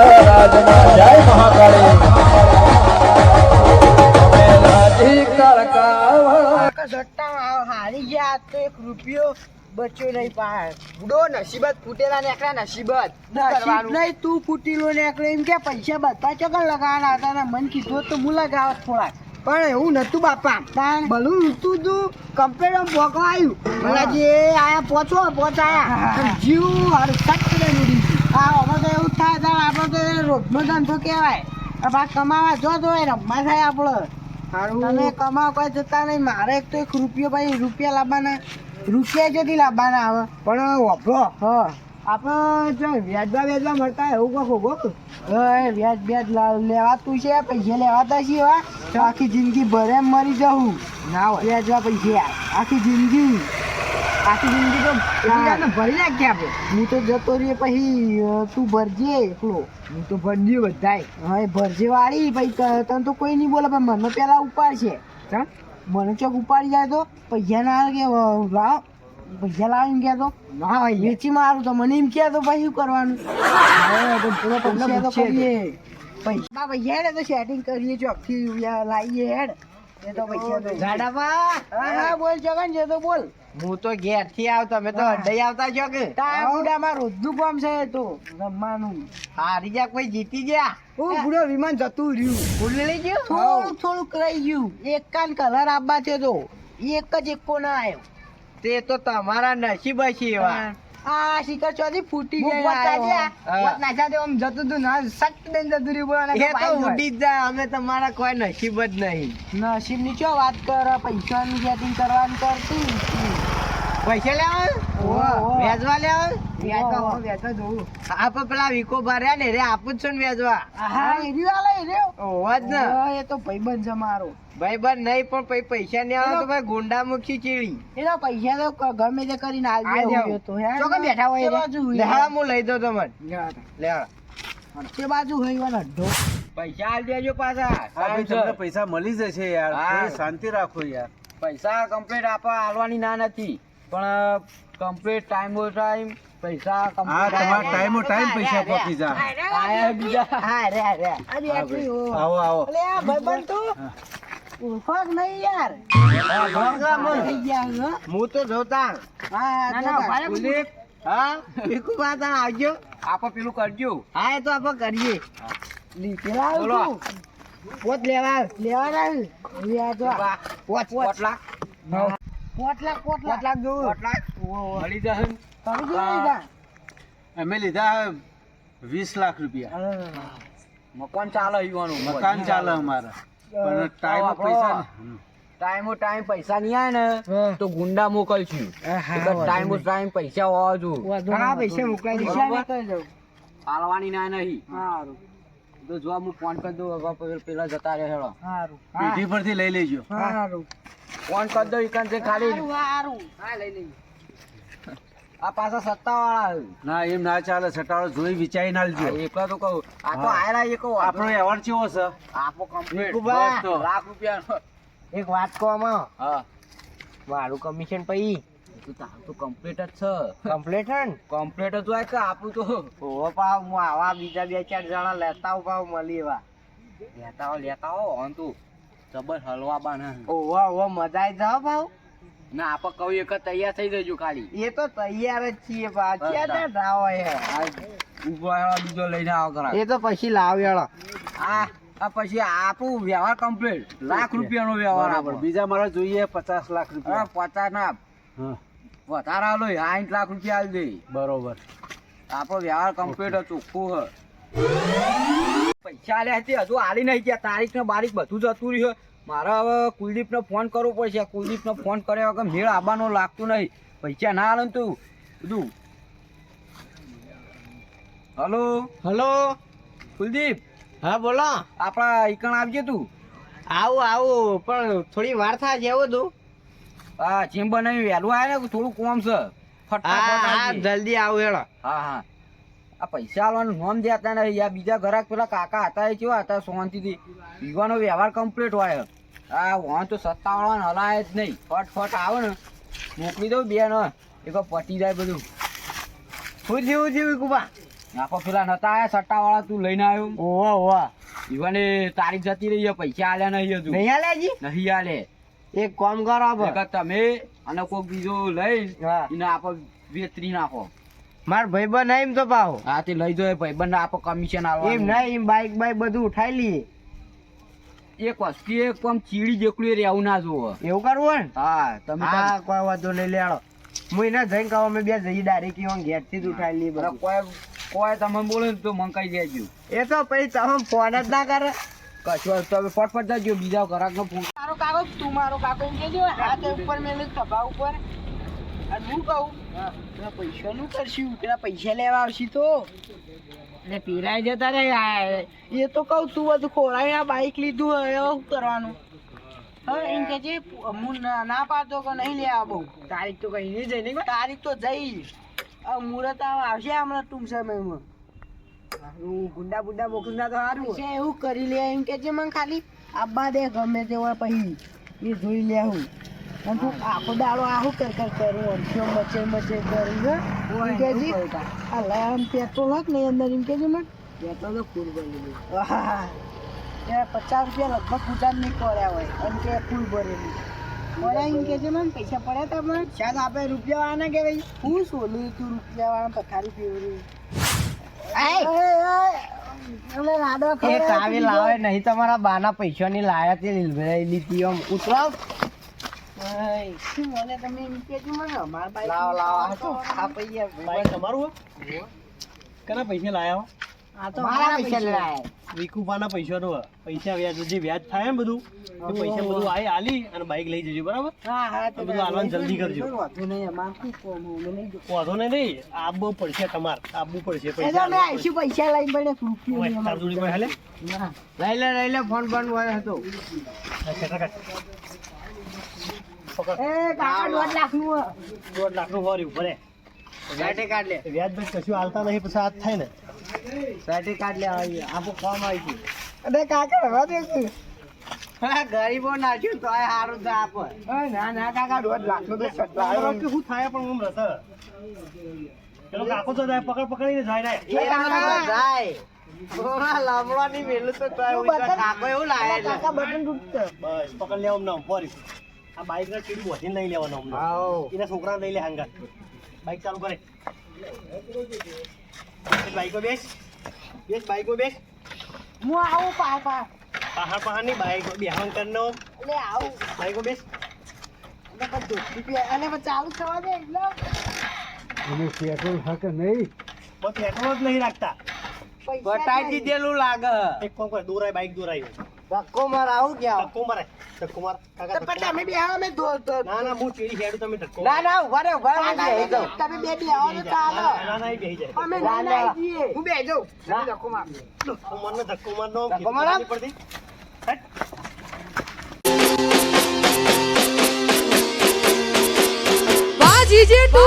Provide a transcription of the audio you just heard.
રાજમાં જય મહાકાળી રાજી કળકાવા હારી ગયા તો 1 રૂપિયો બચ્યો નહીં પાડ બુડો નસીબત ફૂટેલા નેકળા નસીબત નસીબ નહીં તું ફૂટેલો નેકળે એમ કે પૈસા બધા ચકલ લગાવવાના હતા ને મન કીધું તો હું લગાવત થોડાક પણ એવું નતું બાપા ભલું તું તું કમ્પ્લેટ ભોગવા આવ્યું મને જે આયા પહોંચાયા જીવ હરકત ઉડી હા હવે તો એવું થાય ત્યારે આપણે તો રોજનો ધંધો કહેવાય આ કમાવા જો તો રમવા થાય આપણે તમે કમાવા કોઈ જતા નહીં મારે એક તો 1 રૂપિયો ભાઈ રૂપિયા લાવવાના રૂપિયા જેથી લાવવાના આવે પણ વાપરો હા આપણે જો વ્યાજવા મળતા એવું કહો ગો વ્યાજ લેવાતું છે પૈસા લેવાતા છે એવા આખી જિંદગી ભરે મરી જવું ના હોય વ્યાજવા પૈસા આખી જિંદગી તો ભરી નાખીએ આપણે હું તો જતો રહીએ પછી તું ભરજે એકલો હું તો ભરજે બધાય હા ભરજે વાળી પછી તને તો કોઈ નહીં બોલે પણ મને પેલા ઉપાડશે મને ચોક ઉપાડી જાય તો પૈસા ના કે લાવ પૈસા લાવીને ગયા તો ના ભાઈ વેચી મારું તો મને એમ કહે તો ભાઈ શું કરવાનું પૈસા તો કરીએ પૈસા તો સેટિંગ કરીએ ચોકથી લાવીએ હેડ એ તો પૈસા ગાડામાં હા બોલ જગન છે તો બોલ હું તો ઘેર થી આવ તમે તો અડ્ડે આવતા છો કે બુડામાં રોજનું કામ છે તો રમવાનું હારી જા કોઈ જીતી ગયા ઓ બુડો વિમાન જતું રહ્યું ભૂલી લઈ ગયું થોડુંક રહી ગયું એક કાન કલર આપવા છે તો એક જ એકો ના આવ્યો તે તો તમારા નસીબ છે એવા આ શિખર ચોથી ફૂટી જાય નાચા દે આમ જતું તું ના સટ દઈને જતું રહ્યું એ તો ઉડી જ જાય અમે તમારા કોઈ નસીબ જ નહીં નસીબ ની ચો વાત કર પૈસાની સેટિંગ કરવાની કરતી પૈસા લેવા વેચવા લેવા વેચવા જોવું આપ પેલા વીકો ભર્યા ને રે આપું જ છો ને વેચવા હા એરી વાલા એ ને એ તો ભાઈબંધ છે મારો ભાઈબંધ નહીં પણ પછી પૈસા નહીં આવે તો ભાઈ ગુંડા મુખી ચીડી એના પૈસા તો ગમે તે કરીને આવી તો ચોકે બેઠા હોય લેહાડા હું લઈ દઉં તમને લેહાડા તે બાજુ હોય અડધો પૈસા આલ દેજો પાછા પૈસા મળી જશે યાર શાંતિ રાખો યાર પૈસા કમ્પ્લીટ આપવા આલવાની ના નથી પણ કમ્પ્લીટ ટાઈમ પૈસા ટાઈમ પૈસા પહોંચી જા આયા બીજા હા રે આવો આવો અલે આ ભાઈબંધ તો ફક નહીં યાર હું તો જોતા હા ભીખુ બાતા આવજો આપો પેલું કરજો હા એ તો આપણે કરીએ પેલા બોલો પોત લેવાના પોત લાખ જોવું મળી જશે અમે લીધા 20 લાખ રૂપિયા મકાન ચાલે ઈવાનું મકાન ચાલે અમારા પણ ટાઈમ પૈસા નહીં આવે ને તો ગુંડા મોકલશું ટાઈમ પૈસા હોવા જોઈએ પૈસા મોકલાઈ આલવાની ના નહીં તો જો હું ફોન કરી દઉં પેલા જતા રહે હેડો પેઢી પરથી લઈ લેજો ફોન કરી દઉં ઈકન છે ખાલી લઈ લઈ આ પાછા સત્તા વાળા ના એમ ના ચાલે સટાળો જોઈ વિચારી ના લેજો એકલા તો કહું આ તો આયરા એક આપણો વ્યવહાર કેવો છે આપો કમ્પ્લીટ લાખ રૂપિયા એક વાત કહો આમાં હા મારું કમિશન પઈ તો કમ્પ્લીટ જ છે કમ્પ્લીટ જ હોય કે આપું તો ઓહો પાવ હું આવા બીજા 2-4 જણા લેતા પાવ મળી એવા લેતા હો ઓન તું જબર હલવા બાના ઓહો મજા આવી જાવ ભાવ ના આપ કહું એક તૈયાર થઈ જજો ખાલી એ તો તૈયાર જ છીએ પાછા રાવ બીજો લઈને આવો કરા એ તો પછી લાવ યાર આ પછી આપું વ્યવહાર કમ્પ્લીટ લાખ રૂપિયાનો વ્યવહાર આપણો બીજા મારે જોઈએ 50 લાખ રૂપિયા 50 ના વધારે આલો 60 લાખ રૂપિયા આલ દે બરોબર આપણો વ્યવહાર કમ્પ્લીટ ચોખ્ખું હ પૈસા આલ્યા હતી હજુ આલી નહીં ગયા તારીખ ને બારીખ બધું જતું રહ્યું મારે હવે કુલદીપને ફોન કરવો પડશે કુલદીપને ફોન કર્યા વગર મેળ આવવાનો લાગતું નહીં પૈસા ના આલે તું બધું હલો કુલદીપ હા બોલો આપણા ઈકણ આવજે તું આવું પણ થોડી વાર થાય જેવો તું હા જેમ બનાવી વહેલું આવે ને થોડું કોમ છે ફટાફટ જલ્દી આવું હેડો હા આ પૈસા આલવાનું નોમ દેતા નહીં યા બીજા ઘરાક પેલા કાકા હતા એ કેવા હતા શાંતિથી પીવાનો વ્યવહાર કમ્પ્લીટ હોય આ વાં તો સત્તાવાળાને હલાય જ નહીં ફટ આવે ને મોકલી દઉં બે ને એક પટી જાય બધું શું જેવું કુબા આપો પેલા નતા આયા સટ્ટાવાળા તું લઈને આવ્યો ઓવા ઓવા ઈવાને તારીખ જતી રહી છે, પૈસા આલ્યા નહીં હજુ નહીં આલે જી નહીં આલે એક કામ કરો આપણે. એક તમે અને કોક બીજો લઈ હા. એને આપો વેતરી નાખો માર ભાઈબંધ નહીં એમ તો પાહો હા તે લઈ જાય ભાઈબંધ આપો કમિશન એમ આવવાનું નહીં એમ બાઈક બાઈક બધું ઉઠાઈ લઈએ. એક વસ્તુ એક આમ ચીડી જેકડું એ રહેવું ના જોવો એવું કરવું ને હા તમે હા કોઈ વાંધો નહીં લેડો. હું એને જઈને કહું અમે બે જઈ ડાયરેક્ટ ઈવન ઘેરથી જ ઉઠાઈ લઈએ બધું. કોઈ તમે બોલે ને તો મંકાઈ દેજો એ તો પછી તમે ફોન જ ના કરે. કશું તમે ફટફટ જજો બીજા ગ્રાહક નો ફોન મારો કાકો તું મારો કાકો એમ કહેજો હાથ ઉપર મેલે સભા ઉપર અને હું કહું પૈસાનું કરશું પેલા પૈસા લેવા આવશી તો એટલે પીરાય જતા રે એ તો કહું તું બધું ખોરાય આ બાઈક લીધું હવે શું કરવાનું હા એમ કે છે હું ના પાડતો કે નહીં લે આવો તારીખ તો કઈ નહીં જઈ નહીં તારીખ તો જઈ મુહૂર્ત આવશે હમણાં ટૂંક સમયમાં હું ગુંડા બુંડા મોકલના તો સારું એવું કરી લે એમ કે છે મને ખાલી આબા દે ગમે તે હોય પછી એ જોઈ લે હું અને તું આખો દાડો આવું કર કરું અંશો મચે મચે કરી એમ કે છે આ લામ પેટ્રોલ હક નહીં અંદર એમ કે છે મને પેટ્રોલ તો ફૂલ ભરેલું 50 રૂપિયા લગભગ પૂજા નહીં પડ્યા હોય એમ કે ફૂલ ભરેલું પડ્યા એમ કે છે મને પૈસા પડ્યા તા મને શાયદ આપણે રૂપિયા વાળા કે ભાઈ હું સોલું તું રૂપિયા વાળા પથારી ફેવરી નહીં તમારા બાના પૈસા ની લાયા તે લીધી આમ ઉતરાવ મને તમે એમ કેજો મને અમાર બાઈક લાવ આ પૈસા બાઈક તમારું કના પૈસા લાયા આ તો મારા પૈસા લાયા વિકુપાના પૈસાનો પૈસા વ્યાજ જે વ્યાજ થાય ને બધું એ પૈસા બધું આલી અને બાઈક લઈ જજો બરાબર. હા હા તો બધું આલવાનું જલ્દી કરજો. વાંધો નહીં અમાર શું કોમ નહીં વાંધો નહીં આપવું પડશે તમારે આપવું પડશે એ તો પૈસા મેં આઈશું પૈસા લઈને પડે રૂપિયો ઓય, નહીં તાર જોડી કોઈ હાલે લઈ લે ફોન બંધ હોય હતો પકડ. એ કાકા 1.5 લાખનું 1.5 લાખનું ભર્યું ભરે સાટે કાઢ લે વ્યાજ બસ કશું હાલતા નહીં પછી હાથ થાય ને સાટે કાઢ લે આપો ફોર્મ આવી ગયું અરે કાકા રવા દે હા ગરીબો નાખ્યું તો આ સારું તો આપ ના ના કાકા 1.5 લાખનું તો લાયો કે શું થાય પણ હું રસ પેલો કાકો તો જાય પકડ પકડીને જાય ને બસ પકડ લેવા અમને ભર્યું આ બાઈક ના ટીડી વધીને લઈ લેવાનો અમને એના છોકરા લઈ લે હાંગા બાઈક ચાલુ કરે બાઈકો બેસ બેસ બાઈકો બેસ હું આવું પાપા પહાડ પહાડ ની બાઈકો બેહન કરનો લે આવું બાઈકો બેસ અને પછી ચાલુ થવા દે એટલે પેટ્રોલ હકે નહીં બસ પેટ્રોલ જ નહીં રાખતા બટાઈ દીધેલું લાગે એક કોમ કરે દોરાય બાઈક દોરાય ધક્કો માર આવું ક્યાં ધક્કો મારે ધક્કો માર કાકા ધક્કો પછી અમે બે આવો અમે ના ના હું ચીડી હેડું તમે ધક્કો ના ના ઉભા રે તમે બે બે આવો તો ચાલો ના ના બેહી જાય અમે ના ના જઈએ હું બે જાઉં તમે ધક્કો માર ધક્કો મારને ધક્કો મારનો ધક્કો મારો? પડતી વાહ જીજે ટુ